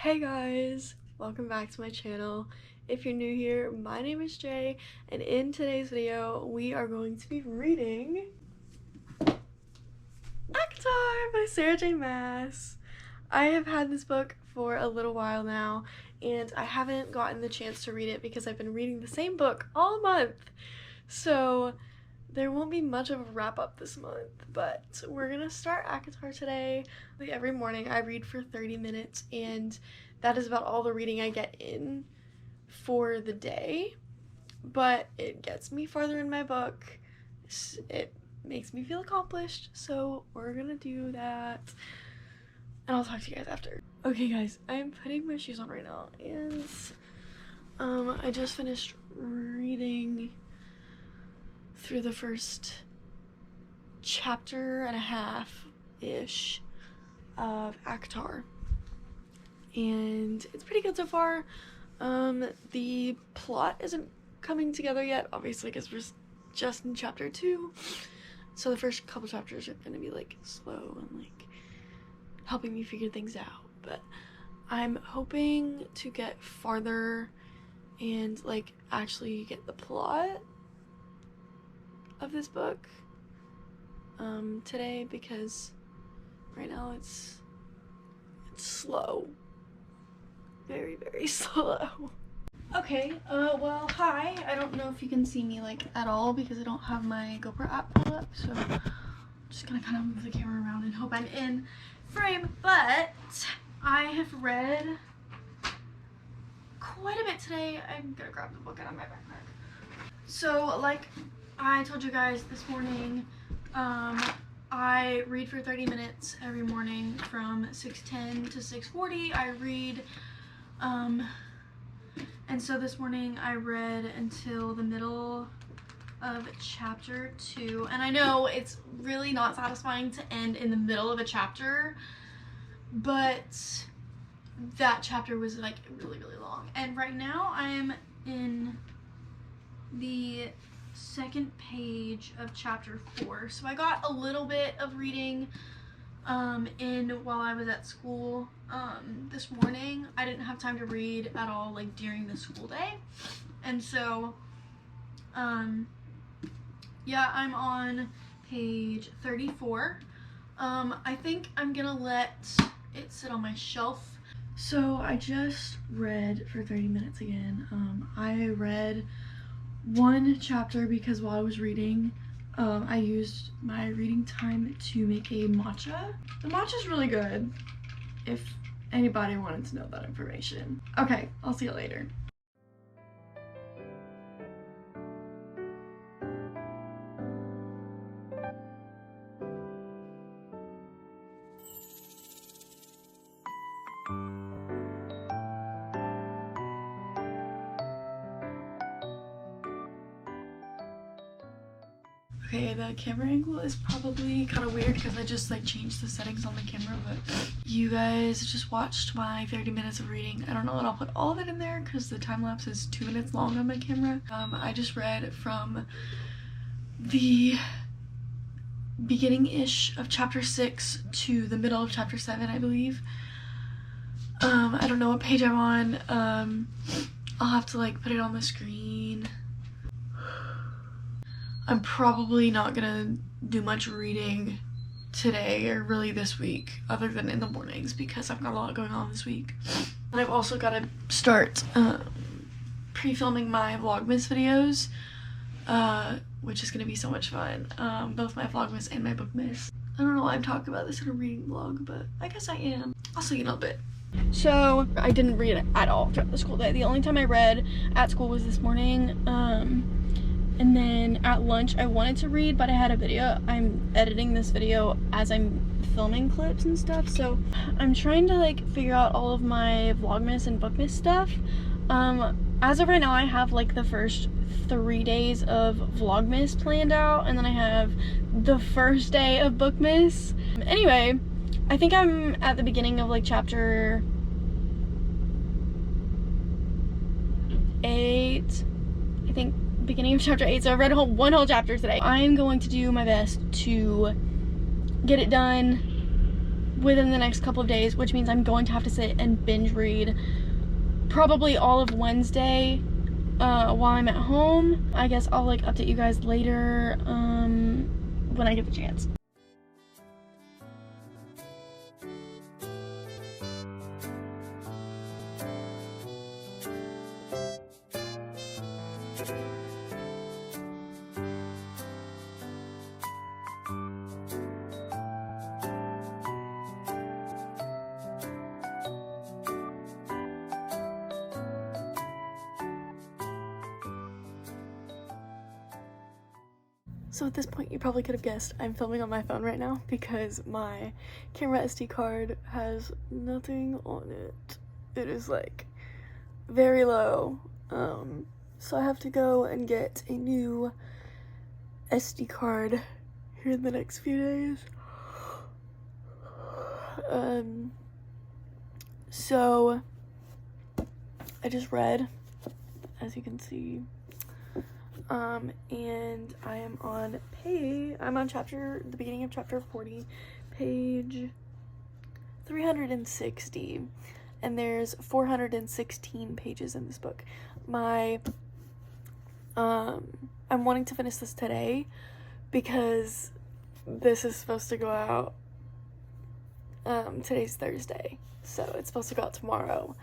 Hey guys, welcome back to my channel. If you're new here, my name is Jay, and in today's video we are going to be reading ACOTAR by Sarah J. Maas. I have had this book for a little while now, and I haven't gotten the chance to read it because I've been reading the same book all month. So there won't be much of a wrap up this month, but we're gonna start ACOTAR today. Every morning I read for 30 minutes, and that is about all the reading I get in for the day, but it gets me farther in my book. It makes me feel accomplished, so we're gonna do that, and I'll talk to you guys after. Okay guys, I'm putting my shoes on right now, and I just finished reading through the first chapter and a half-ish of ACOTAR, and it's pretty good so far. The plot isn't coming together yet, obviously, because we're just in chapter 2, so the first couple chapters are gonna be like slow and like helping me figure things out, but I'm hoping to get farther and like actually get the plot of this book today, because right now it's slow, very slow. Okay, well, hi. I don't know if you can see me like at all because I don't have my GoPro app pulled up, so I'm just gonna kind of move the camera around and hope I'm in frame. But I have read quite a bit today. I'm gonna grab the book out of my backpack. So like I told you guys this morning, I read for 30 minutes every morning from 6:10 to 6:40. I read, and so this morning I read until the middle of chapter 2, and I know it's really not satisfying to end in the middle of a chapter, but that chapter was like really long, and right now I'm in the second page of chapter 4, so I got a little bit of reading in while I was at school this morning. I didn't have time to read at all like during the school day, and so yeah, I'm on page 34. I think I'm gonna let it sit on my shelf. So I just read for 30 minutes again. I read one chapter because while I was reading, I used my reading time to make a matcha. The matcha is really good, if anybody wanted to know that information. Okay, I'll see you later. Okay, the camera angle is probably kind of weird because I just like changed the settings on the camera, but you guys just watched my 30 minutes of reading. I don't know that I'll put all of it in there because the time lapse is 2 minutes long on my camera. I just read from the beginning-ish of chapter 6 to the middle of chapter 7, I believe. I don't know what page I'm on. I'll have to like put it on the screen. I'm probably not gonna do much reading today or really this week other than in the mornings because I've got a lot going on this week. And I've also got to start pre-filming my Vlogmas videos, which is gonna be so much fun. Both my Vlogmas and my Bookmas. I don't know why I'm talking about this in a reading vlog, but I guess I am. I'll see you in a bit. So I didn't read at all throughout the school day. The only time I read at school was this morning. And then at lunch I wanted to read, but I had a video. I'm editing this video as I'm filming clips and stuff, so I'm trying to like figure out all of my Vlogmas and Bookmas stuff. As of right now I have like the first 3 days of Vlogmas planned out, and then I have the first day of Bookmas. Anyway, I think I'm at the beginning of like chapter 8, I think. Beginning of chapter 8, so I read one whole chapter today. I'm going to do my best to get it done within the next couple of days, which means I'm going to have to sit and binge read probably all of Wednesday while I'm at home. I guess I'll like update you guys later when I get the chance. So at this point, you probably could have guessed I'm filming on my phone right now because my camera SD card has nothing on it. It is like very low. So I have to go and get a new SD card here in the next few days. So I just read, as you can see. And I am on the beginning of chapter 40, page 360, and there's 416 pages in this book. I'm wanting to finish this today because this is supposed to go out, today's Thursday, so it's supposed to go out tomorrow.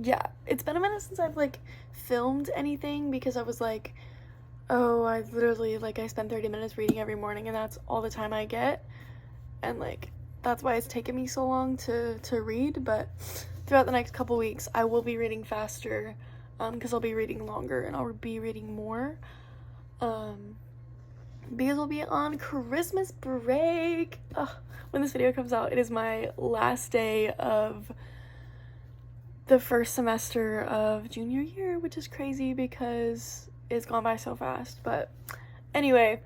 Yeah, it's been a minute since I've like filmed anything because I was like, oh, I literally I spend 30 minutes reading every morning and that's all the time I get, and like that's why it's taken me so long to read. But throughout the next couple weeks I will be reading faster because I'll be reading longer and I'll be reading more because we'll be on Christmas break. When this video comes out, it is my last day of the first semester of junior year, which is crazy because it's gone by so fast. But anyway,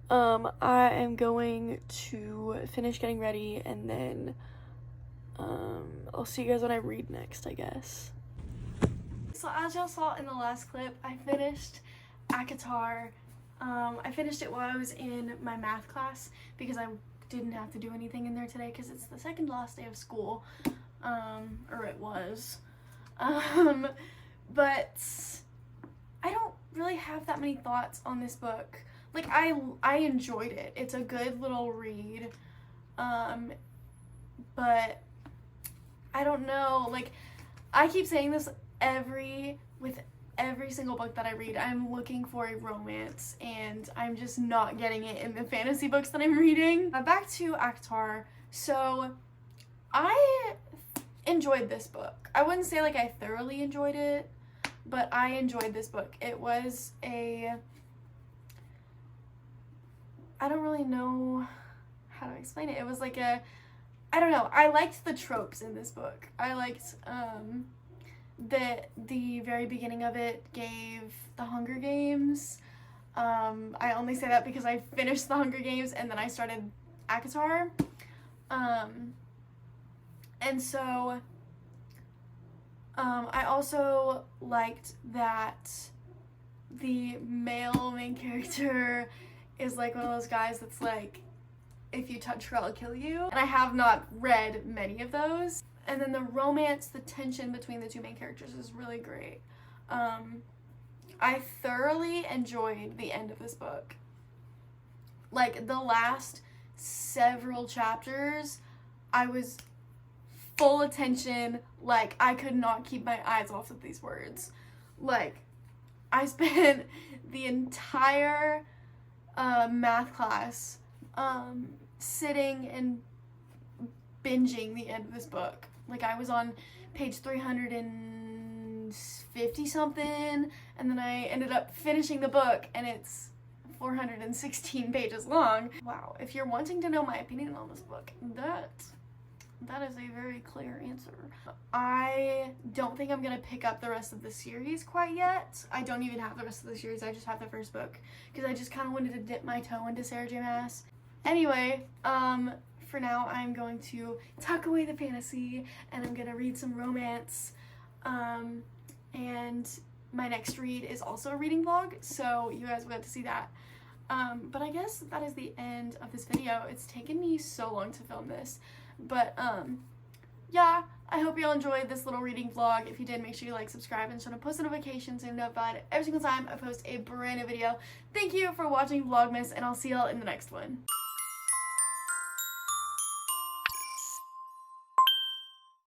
I am going to finish getting ready and then I'll see you guys when I read next, I guess. So as y'all saw in the last clip, I finished ACOTAR. I finished it while I was in my math class because I didn't have to do anything in there today because it's the second to last day of school, or it was. But I don't really have that many thoughts on this book. Like, I enjoyed it. It's a good little read. But I don't know, like, I keep saying this with every single book that I read. I'm looking for a romance, and I'm just not getting it in the fantasy books that I'm reading. Back to ACOTAR. So, I enjoyed this book. I wouldn't say like I thoroughly enjoyed it, but I enjoyed this book. It was I don't really know how to explain it. It was like I don't know. I liked the tropes in this book. I liked the very beginning of it gave the Hunger Games. I only say that because I finished the Hunger Games and then I started ACOTAR. And so I also liked that the male main character is like one of those guys that's like, if you touch her, I'll kill you. And I have not read many of those. And then the romance, the tension between the two main characters is really great. I thoroughly enjoyed the end of this book. Like, the last several chapters, I was full attention. Like, I could not keep my eyes off of these words. Like, I spent the entire math class sitting and binging the end of this book. Like, I was on page 350 something, and then I ended up finishing the book, and it's 416 pages long. Wow, if you're wanting to know my opinion on this book, that is a very clear answer. I don't think I'm gonna pick up the rest of the series quite yet. I don't even have the rest of the series, I just have the first book, because I just kind of wanted to dip my toe into Sarah J. Maas. Anyway, for now, I'm going to tuck away the fantasy, and I'm gonna read some romance, and my next read is also a reading vlog, so you guys will get to see that. But I guess that is the end of this video. It's taken me so long to film this, but yeah, I hope you all enjoyed this little reading vlog. If you did, make sure you like, subscribe, and turn on post notifications so you're notified every single time I post a brand new video. Thank you for watching Vlogmas, and I'll see y'all in the next one.